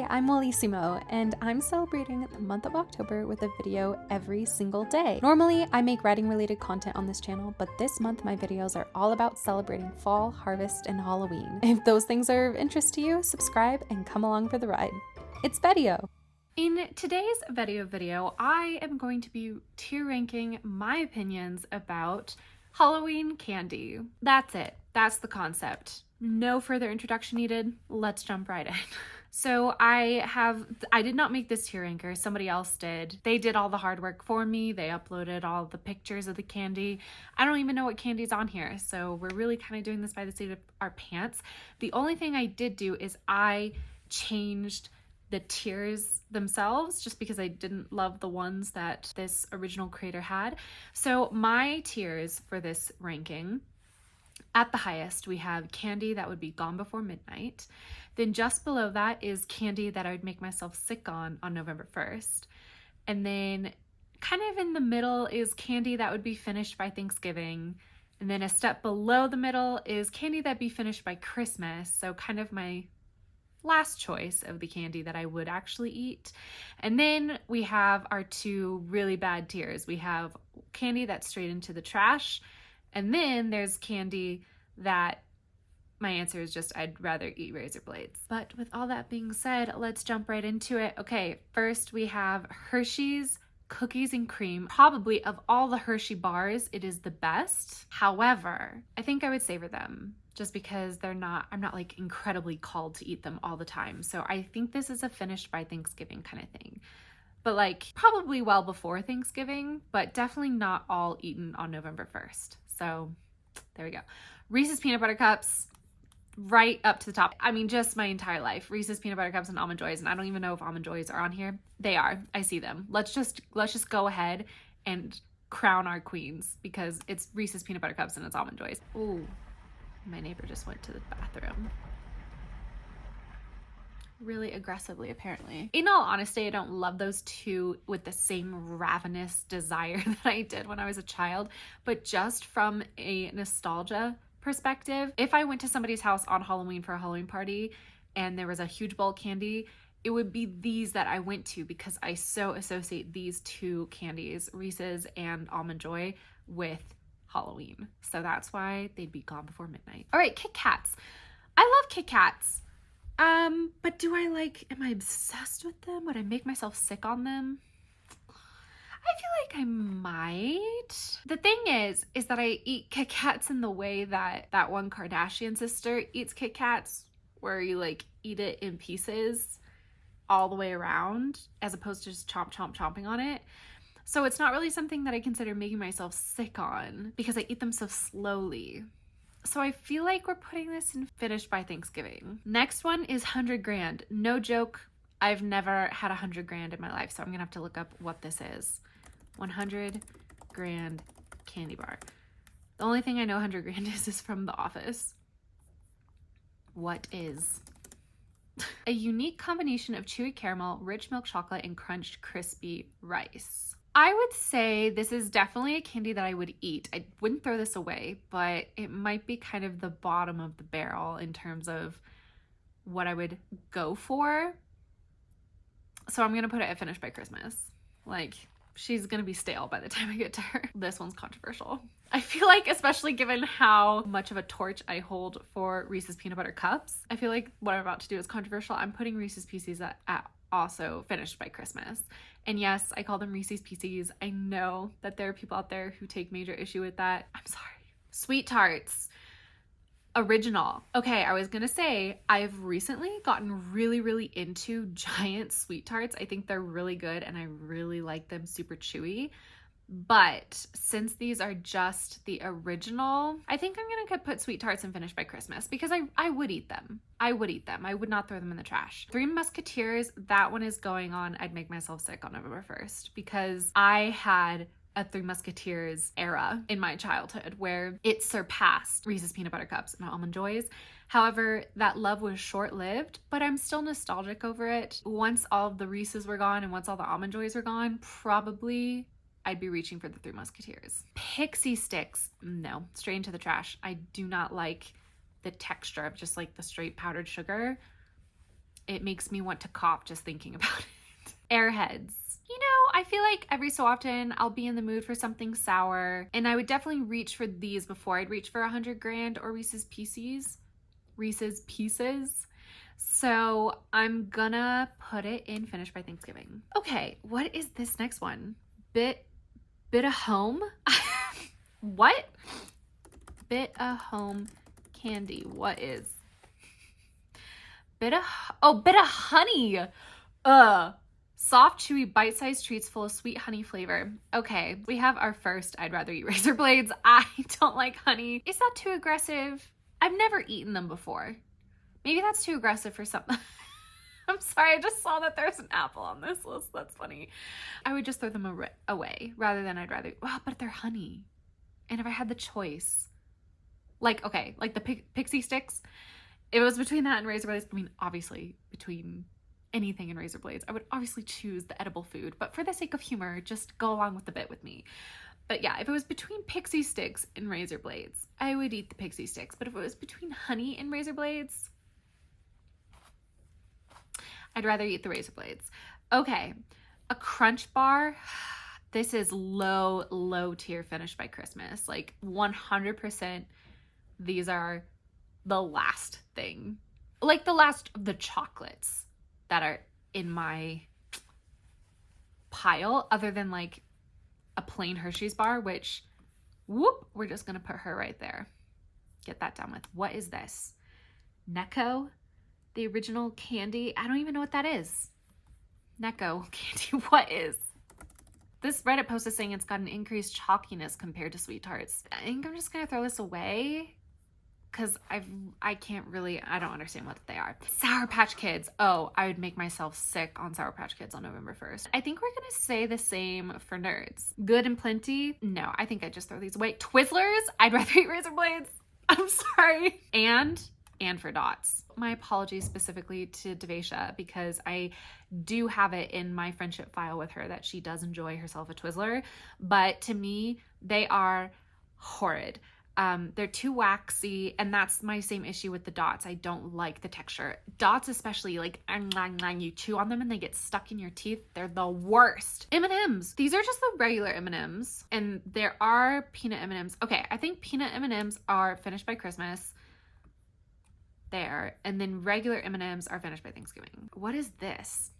Hi, I'm Wellissimo, and I'm celebrating the month of October with a video every single day. Normally, I make writing-related content on this channel, but this month my videos are all about celebrating fall, harvest, and Halloween. If those things are of interest to you, subscribe and come along for the ride. It's VEDIO! In today's VEDIO video, I am going to be tier ranking my opinions about Halloween candy. That's it. That's the concept. No further introduction needed. Let's jump right in. So I did not make this tier ranker, somebody else did. They did all the hard work for me. They uploaded all the pictures of the candy. I don't even know what candy's on here, so we're really kind of doing this by the seat of our pants. The only thing I did do is I changed the tiers themselves just because I didn't love the ones that this original creator had. So my tiers for this ranking, at the highest, we have candy that would be gone before midnight. Then just below that is candy that I would make myself sick on November 1st. And then kind of in the middle is candy that would be finished by Thanksgiving. And then a step below the middle is candy that'd be finished by Christmas. So kind of my last choice of the candy that I would actually eat. And then we have our two really bad tiers. We have candy that's straight into the trash. And then there's candy that my answer is just I'd rather eat razor blades. But with all that being said, let's jump right into it. Okay, first we have Hershey's Cookies and Cream. Probably of all the Hershey bars, it is the best. However, I think I would savor them just because I'm not like incredibly called to eat them all the time. So I think this is a finished by Thanksgiving kind of thing. But like probably well before Thanksgiving, but definitely not all eaten on November 1st. So there we go. Reese's Peanut Butter Cups, right up to the top. I mean, just my entire life. Reese's Peanut Butter Cups and Almond Joys, and I don't even know if Almond Joys are on here. They are. I see them. Let's just go ahead and crown our queens because it's Reese's Peanut Butter Cups and it's Almond Joys. Ooh, my neighbor just went to the bathroom. Really aggressively, apparently. In all honesty, I don't love those two with the same ravenous desire that I did when I was a child, but just from a nostalgia perspective, if I went to somebody's house on Halloween for a Halloween party and there was a huge bowl of candy, it would be these that I went to because I so associate these two candies, Reese's and Almond Joy, with Halloween. So that's why they'd be gone before midnight. All right, Kit Kats. I love Kit Kats. But am I obsessed with them? Would I make myself sick on them? I feel like I might. The thing is that I eat Kit Kats in the way that one Kardashian sister eats Kit Kats, where you like eat it in pieces all the way around, as opposed to just chomping on it. So it's not really something that I consider making myself sick on because I eat them so slowly. So I feel like we're putting this in finished by Thanksgiving. Next one is 100 grand. No joke, I've never had 100 grand in my life, so I'm gonna have to look up what this is. 100 grand candy bar. The only thing I know 100 grand is from The Office. What is? A unique combination of chewy caramel, rich milk chocolate, and crunched crispy rice. I would say this is definitely a candy that I would eat. I wouldn't throw this away, but it might be kind of the bottom of the barrel in terms of what I would go for. So I'm gonna put it at finished by Christmas. Like, she's gonna be stale by the time I get to her. This one's controversial. I feel like, especially given how much of a torch I hold for Reese's Peanut Butter Cups, I feel like what I'm about to do is controversial. I'm putting Reese's Pieces at also finished by Christmas. And yes, I call them Reese's Pieces. I know that there are people out there who take major issue with that. I'm sorry. Sweet Tarts. Original. Okay, I was gonna say, I've recently gotten really into giant Sweet Tarts. I think they're really good and I really like them super chewy. But since these are just the original, I think I'm gonna put Sweet Tarts in finished by Christmas because I would eat them. I would eat them. I would not throw them in the trash. Three Musketeers, that one is going on I'd make myself sick on November 1st because I had a Three Musketeers era in my childhood where it surpassed Reese's Peanut Butter Cups and Almond Joys. However, that love was short-lived, but I'm still nostalgic over it. Once all of the Reese's were gone and once all the Almond Joys were gone, probably I'd be reaching for the Three Musketeers. Pixie Sticks, no, straight into the trash. I do not like the texture of just like the straight powdered sugar. It makes me want to cough just thinking about it. Airheads. You know, I feel like every so often I'll be in the mood for something sour, and I would definitely reach for these before I'd reach for 100 grand or Reese's Pieces. Reese's Pieces. So I'm gonna put it in Finished by Thanksgiving. Okay, what is this next one? Bit of Home? What? Bit of Home candy. What is? Bit of honey. Soft, chewy, bite-sized treats full of sweet honey flavor. Okay, we have our first I'd rather eat razor blades. I don't like honey. Is that too aggressive? I've never eaten them before. Maybe that's too aggressive for some. I'm sorry, I just saw that there's an apple on this list. That's funny. I would just throw them away rather than I'd rather, well, but they're honey. And if I had the choice, like, okay, like the pixie sticks, if it was between that and razor blades, I mean, obviously between anything and razor blades, I would obviously choose the edible food, but for the sake of humor, just go along with the bit with me. But yeah, if it was between pixie sticks and razor blades, I would eat the pixie sticks. But if it was between honey and razor blades, I'd rather eat the razor blades. Okay, a Crunch Bar. This is low tier Finished by Christmas. Like 100%, these are the last thing. Like the last of the chocolates that are in my pile, other than like a plain Hershey's bar, which, whoop, we're just gonna put her right there. Get that done with. What is this? Necco? The original candy? I don't even know what that is. Necco candy, what is? This Reddit post is saying it's got an increased chalkiness compared to Sweet Tarts. I think I'm just gonna throw this away because I don't understand what they are. Sour Patch Kids. Oh, I would make myself sick on Sour Patch Kids on November 1st. I think we're gonna say the same for Nerds. Good and Plenty. No, I think I'd just throw these away. Twizzlers. I'd rather eat razor blades. I'm sorry. And for Dots. My apologies specifically to Devasia because I do have it in my friendship file with her that she does enjoy herself a Twizzler, but to me, they are horrid. They're too waxy, and that's my same issue with the Dots. I don't like the texture. Dots especially, like, you chew on them and they get stuck in your teeth. They're the worst. M&Ms. These are just the regular M&Ms, and there are peanut M&Ms. Okay, I think peanut M&Ms are Finished by Christmas. There, and then regular M&Ms are Finished by Thanksgiving. What is this?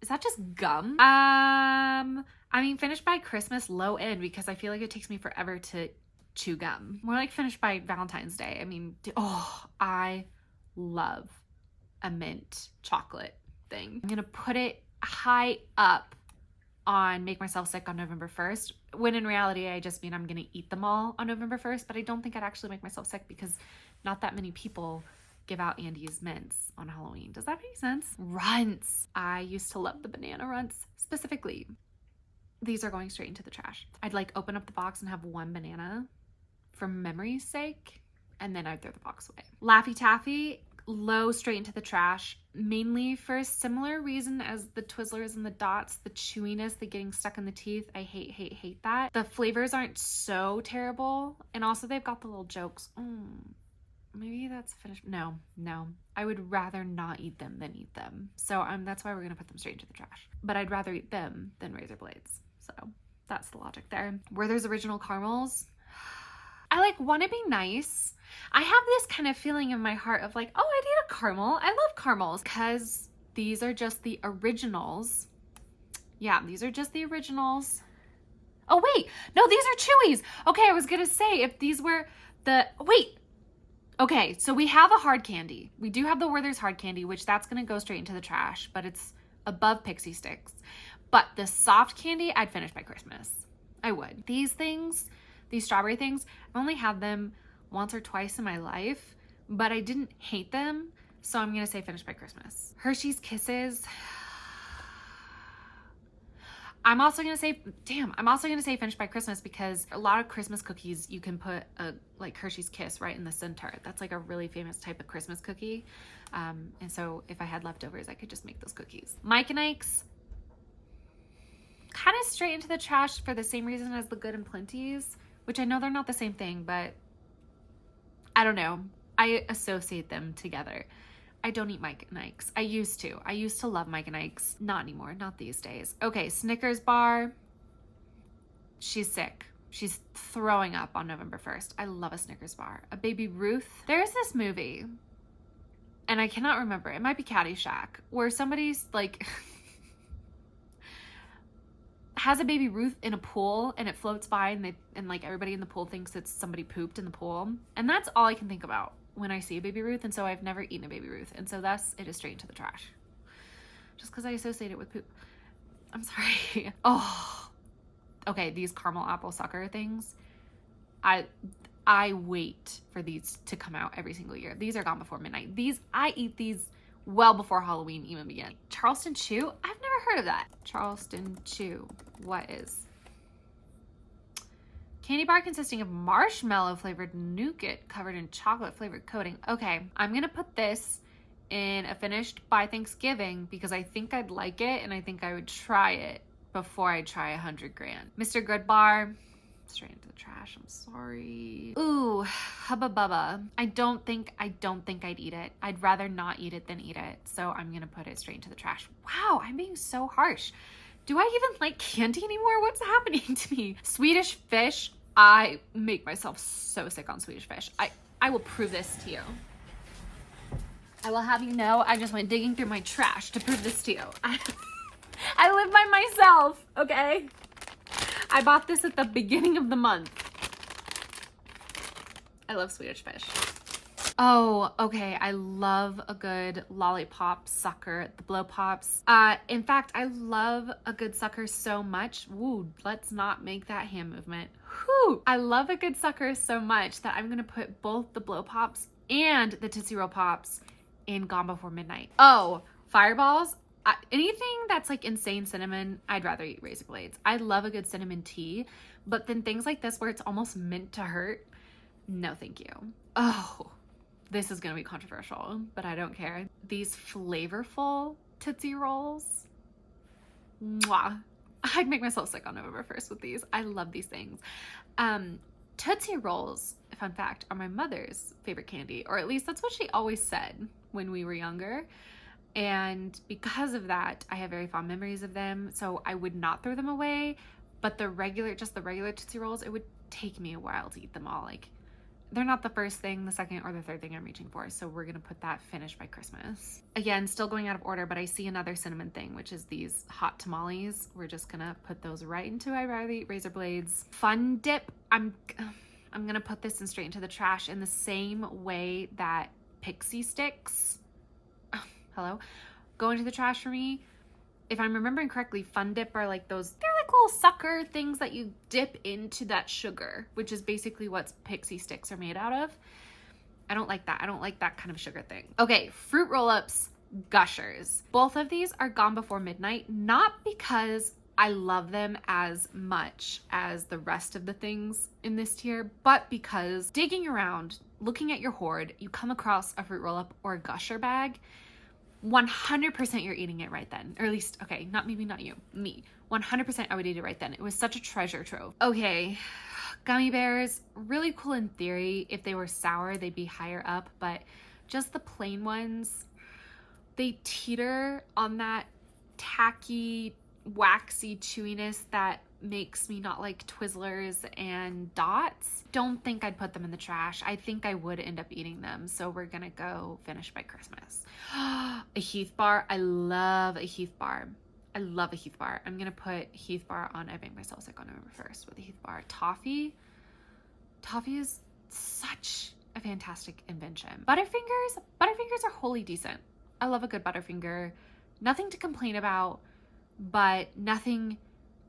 Is that just gum? I mean, Finished by Christmas low end because I feel like it takes me forever to chew gum. More like Finished by Valentine's Day. I mean, I love a mint chocolate thing. I'm gonna put it high up on Make Myself Sick on November 1st, when in reality I just mean I'm gonna eat them all on November 1st, but I don't think I'd actually make myself sick because not that many people give out Andy's mints on Halloween. Does that make sense? Runts. I used to love the banana runts specifically. These are going straight into the trash. I'd like open up the box and have one banana for memory's sake, and then I'd throw the box away. Laffy Taffy, low straight into the trash, mainly for a similar reason as the Twizzlers and the Dots, the chewiness, the getting stuck in the teeth. I hate that. The flavors aren't so terrible, and also they've got the little jokes. Maybe that's finished. No, I would rather not eat them than eat them. So that's why we're gonna put them straight into the trash. But I'd rather eat them than razor blades. So that's the logic there. Werther's Original Caramels. I like want to be nice. I have this kind of feeling in my heart of like, oh, I need a caramel. I love caramels because these are just the originals. Yeah, these are just the originals. Oh wait, no, these are Chewies. Okay, I was gonna say if these were okay, so we have a hard candy. We do have the Werther's hard candy, which that's gonna go straight into the trash, but it's above Pixie Sticks. But the soft candy, I'd Finish by Christmas. I would. These things, these strawberry things, I've only had them once or twice in my life, but I didn't hate them, so I'm gonna say Finish by Christmas. Hershey's Kisses. I'm also gonna say Finished by Christmas because a lot of Christmas cookies, you can put a like Hershey's Kiss right in the center. That's like a really famous type of Christmas cookie. And so if I had leftovers, I could just make those cookies. Mike and Ike's, kind of straight into the trash for the same reason as the Good and Plenty's, which I know they're not the same thing, but I don't know. I associate them together. I don't eat Mike and Ike's. I used to. I used to love Mike and Ike's. Not anymore. Not these days. Okay, Snickers bar. She's sick. She's throwing up on November 1st. I love a Snickers bar. A Baby Ruth. There's this movie, and I cannot remember. It might be Caddyshack, where somebody's like has a Baby Ruth in a pool and it floats by and like everybody in the pool thinks it's somebody pooped in the pool. And that's all I can think about when I see a Baby Ruth. And so I've never eaten a Baby Ruth. And so thus it is straight into the trash. Just because I associate it with poop. I'm sorry. Oh, okay. These caramel apple sucker things. I wait for these to come out every single year. These are gone before midnight. I eat these well before Halloween even began. Charleston Chew? I've never heard of that. Charleston Chew. What is? Candy bar consisting of marshmallow flavored nougat covered in chocolate flavored coating. Okay, I'm gonna put this in a finished by Thanksgiving because I think I'd like it and I think I would try it before I try 100 grand. Mr. Good Bar, straight into the trash. I'm sorry. Ooh, Hubba Bubba. I don't think I'd eat it. I'd rather not eat it than eat it. So I'm gonna put it straight into the trash. Wow, I'm being so harsh. Do I even like candy anymore? What's happening to me? Swedish Fish. I make myself so sick on Swedish Fish. I will prove this to you. I will have you know I just went digging through my trash to prove this to you. I live by myself, okay? I bought this at the beginning of the month. I love Swedish Fish. Oh, okay. I love a good lollipop sucker, the blow pops. In fact, I love a good sucker so much. Woo, let's not make that hand movement. Whew. I love a good sucker so much that I'm going to put both the blow pops and the Tootsie Roll Pops in Gone Before Midnight. Oh, Fireballs. Anything that's like insane cinnamon, I'd rather eat Razor Blades. I love a good cinnamon tea, but then things like this where it's almost meant to hurt, no thank you. Oh, this is gonna be controversial, but I don't care. These flavorful Tootsie Rolls, mwah. I'd make myself sick on November 1st with these. I love these things. Tootsie Rolls, fun fact, are my mother's favorite candy, or at least that's what she always said when we were younger. And because of that, I have very fond memories of them. So I would not throw them away, but just the regular Tootsie Rolls, it would take me a while to eat them all. Like, they're not the first thing, the second, or the third thing I'm reaching for. So we're gonna put that finished by Christmas. Again, still going out of order, but I see another cinnamon thing, which is these hot tamales. We're just gonna put those right into I'd rather eat Razor Blades. Fun Dip, I'm gonna put this in straight into the trash in the same way that Pixie Sticks, hello, go into the trash for me. If I'm remembering correctly, Fun Dip are like those, they're like little sucker things that you dip into that sugar, which is basically what Pixie Sticks are made out of. I don't like that. I don't like that kind of sugar thing. Okay, Fruit Roll-Ups, Gushers. Both of these are Gone Before Midnight, not because I love them as much as the rest of the things in this tier, but because digging around, looking at your hoard, you come across a Fruit Roll-Up or a Gusher bag, 100% you're eating it right then. Or at least, okay, maybe not you, me. 100% I would eat it right then. It was such a treasure trove. Okay, gummy bears, really cool in theory. If they were sour, they'd be higher up, but just the plain ones, they teeter on that tacky, waxy chewiness that makes me not like Twizzlers and Dots. Don't think I'd put them in the trash. I think I would end up eating them. So we're gonna go finish by Christmas. A Heath bar. I love a Heath bar. I love a Heath bar. I'm gonna put Heath bar on I Make Myself Sick on November 1st with a Heath bar. Toffee. Toffee is such a fantastic invention. Butterfingers are wholly decent. I love a good Butterfinger. Nothing to complain about, but nothing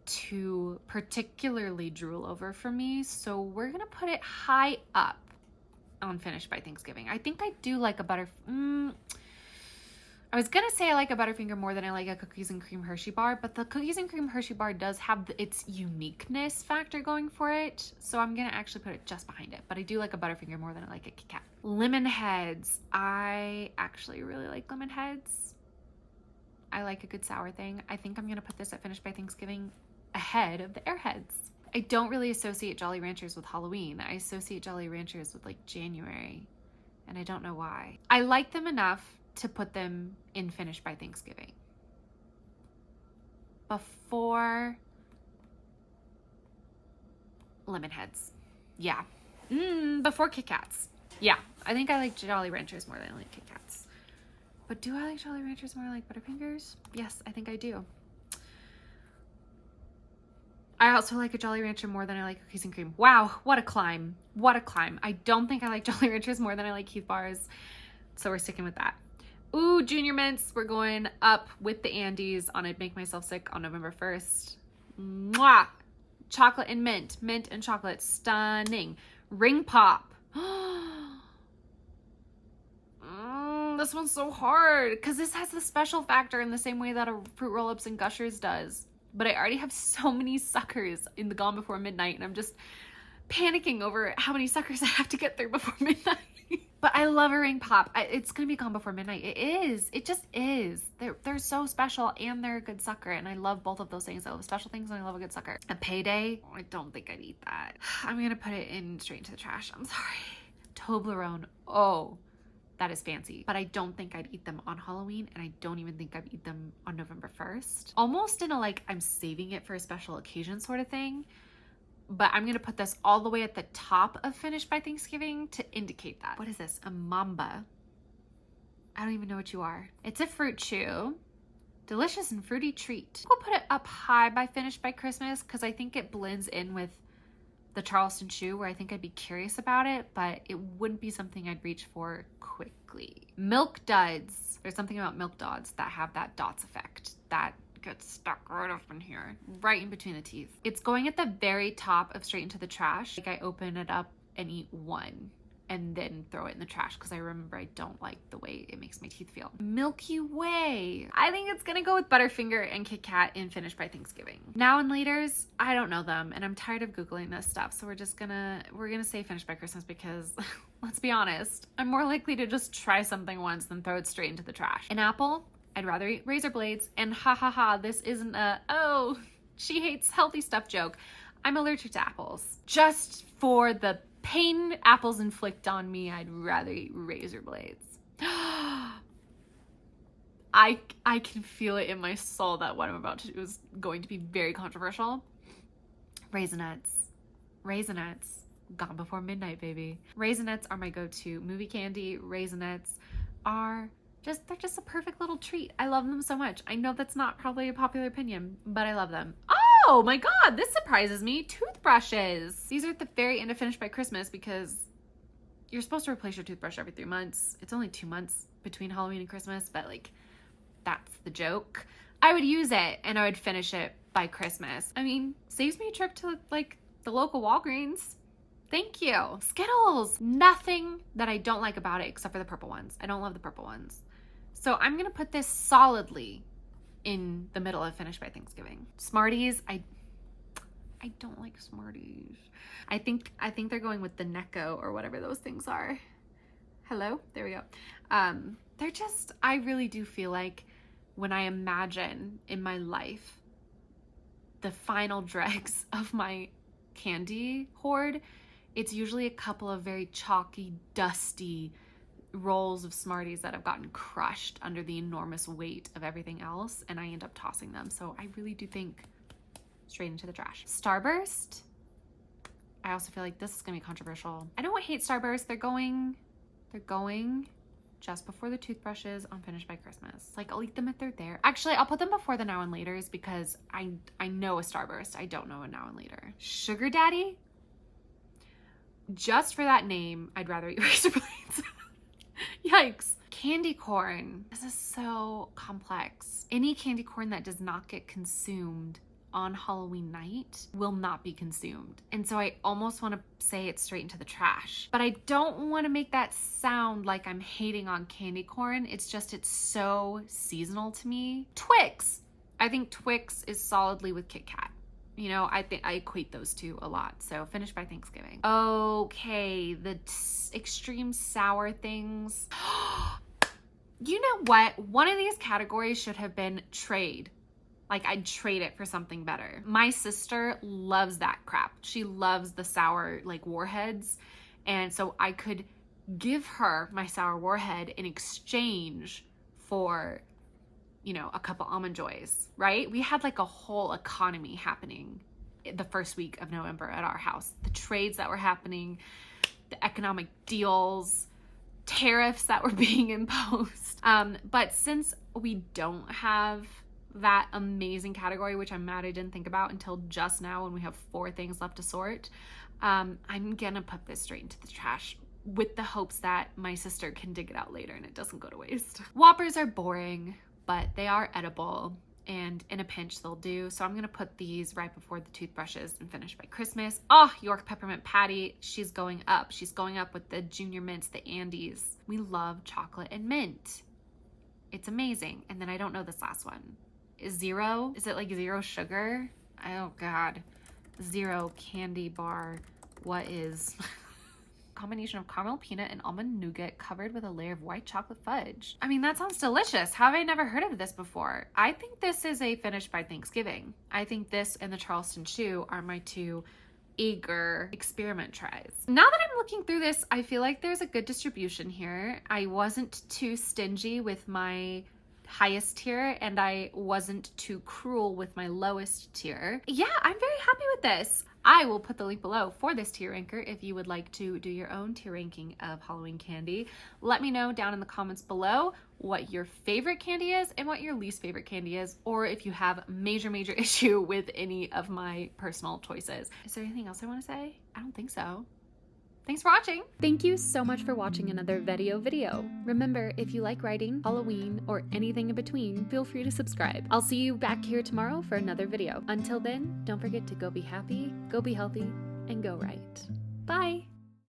to particularly drool over for me. So we're gonna put it high up on Finished by Thanksgiving. I think I do like a I was gonna say I like a Butterfinger more than I like a Cookies and Cream Hershey bar, but the Cookies and Cream Hershey bar does have its uniqueness factor going for it. So I'm gonna actually put it just behind it, but I do like a Butterfinger more than I like a Kit Kat. Lemon Heads. I actually really like Lemon Heads. I like a good sour thing. I think I'm gonna put this at Finished by Thanksgiving ahead of the Airheads. I don't really associate Jolly Ranchers with Halloween. I associate Jolly Ranchers with like January, and I don't know why. I like them enough to put them in finished by Thanksgiving. Before Lemon Heads. Yeah. Before Kit Kats. Yeah. I think I like Jolly Ranchers more than I like Kit Kats. But do I like Jolly Ranchers more than I like Butterfingers? Yes, I think I do. I also like a Jolly Rancher more than I like cookies and cream. Wow, what a climb. What a climb. I don't think I like Jolly Ranchers more than I like Keith bars. So we're sticking with that. Ooh, Junior Mints. We're going up with the Andes on I'd Make Myself Sick on November 1st. Mwah! Chocolate and mint. Mint and chocolate. Stunning. Ring Pop. This one's so hard because this has the special factor in the same way that a Fruit Roll-Ups and Gushers does. But I already have so many suckers in the Gone Before Midnight, and I'm just panicking over how many suckers I have to get through before midnight. But I love a Ring Pop. It's going to be Gone Before Midnight. It is. It just is. They're so special, and they're a good sucker, and I love both of those things. I love special things, and I love a good sucker. A Payday? I don't think I'd eat that. I'm going to put it in straight into the trash. I'm sorry. Toblerone. Oh, that is fancy. But I don't think I'd eat them on Halloween, and I don't even think I'd eat them on November 1st. Almost in a like, I'm saving it for a special occasion sort of thing. But I'm going to put this all the way at the top of finished by Thanksgiving to indicate that. What is this? A Mamba. I don't even know what you are. It's a fruit chew. Delicious and fruity treat. We'll put it up high by finished by Christmas because I think it blends in with the Charleston Chew, where I think I'd be curious about it, but it wouldn't be something I'd reach for quickly. Milk Duds. There's something about Milk Duds that have that dots effect that gets stuck right up in here, right in between the teeth. It's going at the very top of straight into the trash. Like, I open it up and eat one and then throw it in the trash because I remember I don't like the way it makes my teeth feel. Milky Way. I think it's gonna go with Butterfinger and Kit Kat in finished by Thanksgiving. Now and Laters, I don't know them, and I'm tired of Googling this stuff, so we're gonna say finished by Christmas because let's be honest, I'm more likely to just try something once than throw it straight into the trash. An apple, I'd rather eat razor blades, and ha ha ha, this isn't a, oh, she hates healthy stuff joke. I'm allergic to apples. Just for the pain apples inflict on me, I'd rather eat razor blades. I can feel it in my soul that what I'm about to do is going to be very controversial. Raisinets. Raisinets. Gone Before Midnight, baby. Raisinets are my go-to movie candy. Raisinets are they're just a perfect little treat. I love them so much. I know that's not probably a popular opinion, but I love them. Oh my God, this surprises me. Toothbrushes. These are at the very end of finished by Christmas because you're supposed to replace your toothbrush every 3 months. It's only 2 months between Halloween and Christmas, but like, that's the joke. I would use it and I would finish it by Christmas. I mean, saves me a trip to like the local Walgreens. Thank you. Skittles. Nothing that I don't like about it except for the purple ones. I don't love the purple ones. So I'm going to put this solidly in the middle of finished by Thanksgiving. Smarties, I don't like Smarties. I think they're going with the Necco or whatever those things are. Hello? There we go. They're just, I really do feel like when I imagine in my life the final dregs of my candy hoard, it's usually a couple of very chalky, dusty rolls of Smarties that have gotten crushed under the enormous weight of everything else, and I end up tossing them. So I really do think straight into the trash. Starburst. I also feel like this is gonna be controversial. I don't hate Starburst. They're going just before the toothbrushes on finished by Christmas. Like, I'll eat them if they're there. Actually, I'll put them before the Now and Laters because I know a Starburst. I don't know a Now and Later. Sugar Daddy. Just for that name, I'd rather eat razor blades. Yikes. Candy corn. This is so complex. Any candy corn that does not get consumed on Halloween night will not be consumed. And so I almost want to say it's straight into the trash. But I don't want to make that sound like I'm hating on candy corn. It's just, it's so seasonal to me. Twix. I think Twix is solidly with Kit Kat. You know, I think I equate those two a lot. So finished by Thanksgiving. Okay, the extreme sour things. You know what? One of these categories should have been trade. Like, I'd trade it for something better. My sister loves that crap. She loves the sour, like, warheads. And so I could give her my sour warhead in exchange for, you know, a couple Almond Joys, right? We had like a whole economy happening the first week of November at our house. The trades that were happening, the economic deals, tariffs that were being imposed. But since we don't have that amazing category, which I'm mad I didn't think about until just now when we have 4 things left to sort, I'm gonna put this straight into the trash with the hopes that my sister can dig it out later and it doesn't go to waste. Whoppers are boring, but they are edible, and in a pinch they'll do. So I'm gonna put these right before the toothbrushes and finish by Christmas. Oh, York Peppermint Patty, she's going up. She's going up with the Junior Mints, the Andes. We love chocolate and mint. It's amazing. And then I don't know this last one. Is it like 0 sugar? Oh God. 0 candy bar. What is? Combination of caramel peanut and almond nougat covered with a layer of white chocolate fudge. I mean, that sounds delicious. How have I never heard of this before? I think this is a finish by Thanksgiving. I think this and the Charleston Chew are my 2 eager experiment tries. Now that I'm looking through this, I feel like there's a good distribution here. I wasn't too stingy with my highest tier, and I wasn't too cruel with my lowest tier. Yeah, I'm very happy with this. I will put the link below for this tier ranker if you would like to do your own tier ranking of Halloween candy. Let me know down in the comments below what your favorite candy is and what your least favorite candy is, or if you have major issue with any of my personal choices. Is there anything else I want to say? I don't think so. Thanks for watching. Thank you so much for watching another VEDIO video. Remember, if you like writing, Halloween, or anything in between, feel free to subscribe. I'll see you back here tomorrow for another video. Until then, don't forget to go be happy, go be healthy, and go right. Bye.